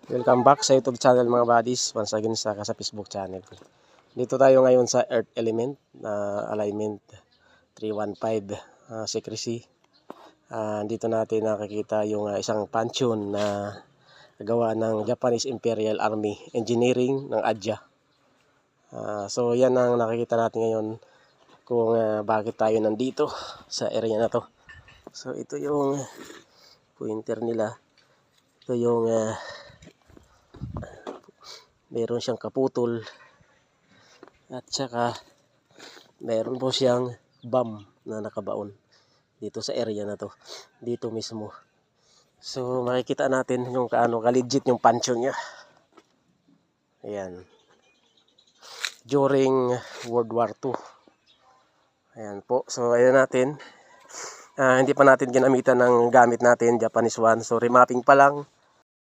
Welcome back sa YouTube channel mga buddies. Once again sa Facebook channel ko. Dito tayo ngayon sa Earth Element alignment 315 secrecy. Dito natin nakikita yung isang pansyon na gawa ng Japanese Imperial Army Engineering ng ADJA. So yan ang nakikita natin ngayon kung bakit tayo nandito sa area na to. So ito yung pointer nila. Ito yung meron siyang kaputol at saka meron po siyang bomb na nakabaon dito sa area na to, dito mismo. So makikita natin yung kaano ka-legit yung pansyon niya. Ayan, during World War II. Ayan po, so ayan natin. Hindi pa natin ginamitan ng gamit natin, Japanese one. So remapping pa lang.